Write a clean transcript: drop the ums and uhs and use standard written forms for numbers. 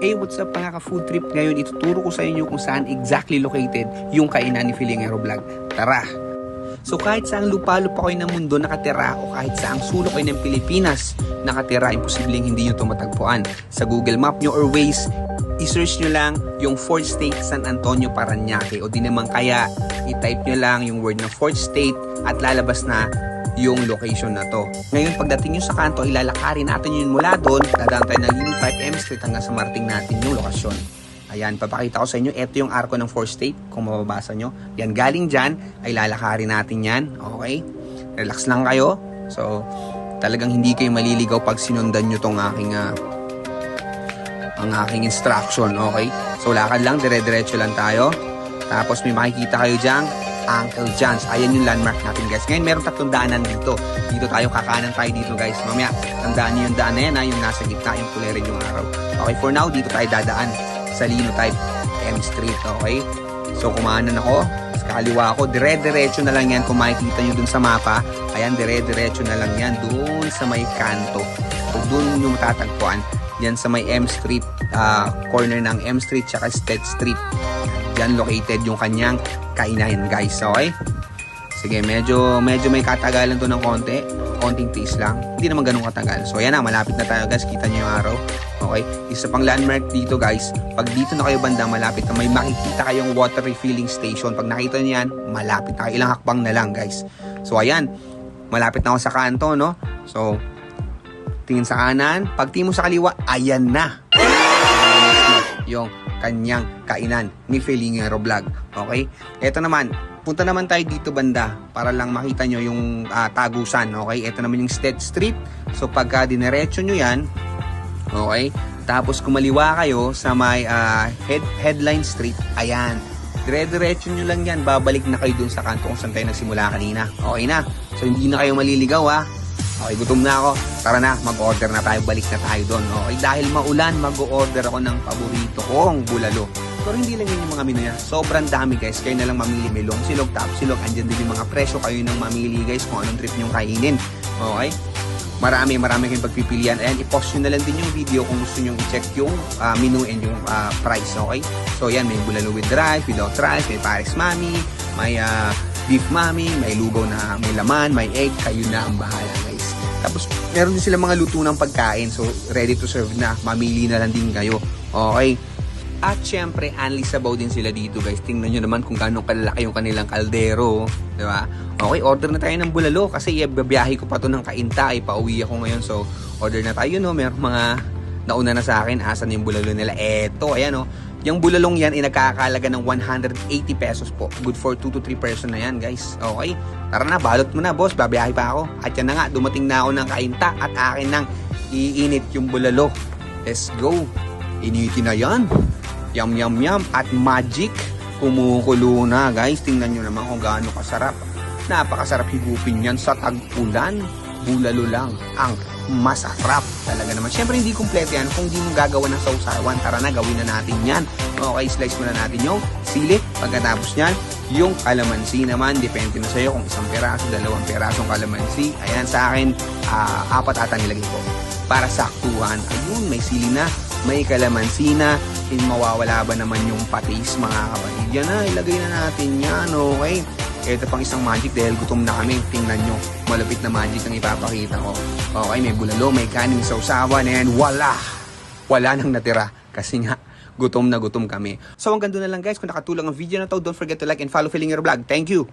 Hey, what's up mga ka-food trip? Ngayon, ituturo ko sa inyo kung saan exactly located yung kainan ni Filingero Vlog. Tara! So kahit saang lupa-lupa kayo ng mundo nakatira o kahit saang sulok kayo ng Pilipinas nakatira, imposibleng hindi nyo ito matagpuan. Sa Google Map nyo or Waze, i-search nyo lang yung 4th State San Antonio, Parañaque, o di naman kaya i-type nyo lang yung word ng 4th State at lalabas na yung location na to. Ngayon, pagdating nyo sa kanto, ilalakarin natin yun mula doon, dadaan tayo ng Lino 5 M Street hanggang sa marating natin yung lokasyon. Ayan, papakita ko sa inyo, ito yung arko ng 4th State, kung mababasa nyo. Yan, galing dyan, ay lalakarin natin yan, okay? Relax lang kayo. So, talagang hindi kayo maliligaw pag sinundan nyo tong aking instruction, okay? So, lakad lang, dire-diretso lang tayo. Tapos, may makikita kayo dyan, Uncle John's. Ayan yung landmark natin, guys. Ngayon, meron 3 daanan dito. Dito tayo, kakanan tayo dito, guys. Mamaya, tandaan nyo yung daan na yan, yung nasa gitna, yung kulay rin yung araw. Okay, for now, dito tayo dadaan sa Lino Type M Street, okay? So, kumanan ako, sa kaliwa ako, dire-diretso na lang yan. Kung makikita nyo dun sa mapa, ayan, dire-diretso na lang yan, dun sa may kanto. So, dun yung matatagpuan. Yan sa may M Street, corner ng M Street, tsaka State Street. Yan located yung kanyang kainan, guys, okay? Sige, medyo may katagalan to ng konting taste lang. Hindi naman ganun katagal. So, ayan na, malapit na tayo, guys. Kita nyo yung araw. Okay? Isa pang landmark dito, guys. Pag dito na kayo banda, malapit na may makikita kayong water refilling station. Pag nakita nyo yan, malapit na kayo. Ilang hakbang na lang, guys. So, ayan. Malapit na ako sa kanto, no? So, tingin sa kanan. Pag tingin mo sa kaliwa, ayan na. Yung kanyang kainan ni Filingero Vlog. Okay? Ito naman, punta naman tayo dito banda para lang makita nyo yung tagusan. Okay? Ito naman yung State Street. So pagka dinerecho nyo yan, okay? Tapos kumaliwa kayo sa may Headline Street, ayan. Dire-diretso nyo lang yan. Babalik na kayo dun sa kanto kung saan tayo nagsimula kanina. Okay na? So hindi na kayo maliligaw, ha? Okay, gutom na ako. Tara na, mag-order na tayo. Balik na tayo doon. Okay, dahil maulan, mag-order ako ng paborito kong bulalo. Pero hindi lang yun yung mga menu niya. Sobrang dami, guys. Kayo na lang mamili. May long silog, top silog. Andyan din yung mga presyo. Kayo nang mamili, guys, kung anong trip nyong kainin. Okay? Marami kayong pagpipilian. Ayan, i-post nyo na lang din yung video kung gusto nyong i-check yung menu and yung price. Okay? So, yan, may bulalo with rice, without rice, may Paris Mami, may beef mami, may lugaw na may laman, may egg. Kayo na ang bahala, guys. Tapos, meron din sila mga luto ng pagkain. So, ready to serve na. Mamili na lang din kayo. Okay? At syempre, only sabaw din sila dito, guys. Tingnan nyo naman kung gaano kalalaki yung kanilang kaldero. Diba? Okay, order na tayo ng bulalo. Kasi babiyahe ko pa to ng Cainta. Pauwi ako ngayon. So, order na tayo, no? Meron mga nauna na sa akin. Asan yung bulalo nila? Eto, ayan, no? Yung bulalong yan ay nagkakalaga ng 180 pesos po. Good for 2 to 3 person na yan, guys. Okay? Tara na, balot mo na, boss. Babiyahe pa ako. At yan na nga, dumating na ako ng Cainta at akin nang iinit yung bulalo. Let's go. Initin na yan. Yum, yum, yum. At magic. Kumukulo na, guys. Tingnan nyo naman kung gaano kasarap. Napakasarap higupin yan sa tag-ulan. Bulalo lang ang masarap talaga naman. Siyempre hindi kumpleto yan kung hindi mo gagawa ng sausawan. Tara na, gawin na natin yan. Okay, slice muna natin yung sili. Pagkatapos nyan, yung kalamansi naman, depende na sa'yo kung 1 peraso, 2 perasong kalamansi. Ayan, sa akin 4 ata nilagay ko para saktuhan. Ayun, may sili na, may kalamansi na. Mawawala ba naman yung patis, mga kapatid? Yan na, ilagay na natin yan. Okay, ito pang isang magic dahil gutom na kami. Tingnan nyo, malapit na magic ang ipapakita ko. Okay, may bulalo, may kaning sausawan, and wala nang natira. Kasi nga, gutom na gutom kami. So hanggang doon na lang, guys. Kung nakatulong ang video na to, don't forget to like and follow Filingero Vlog. Thank you!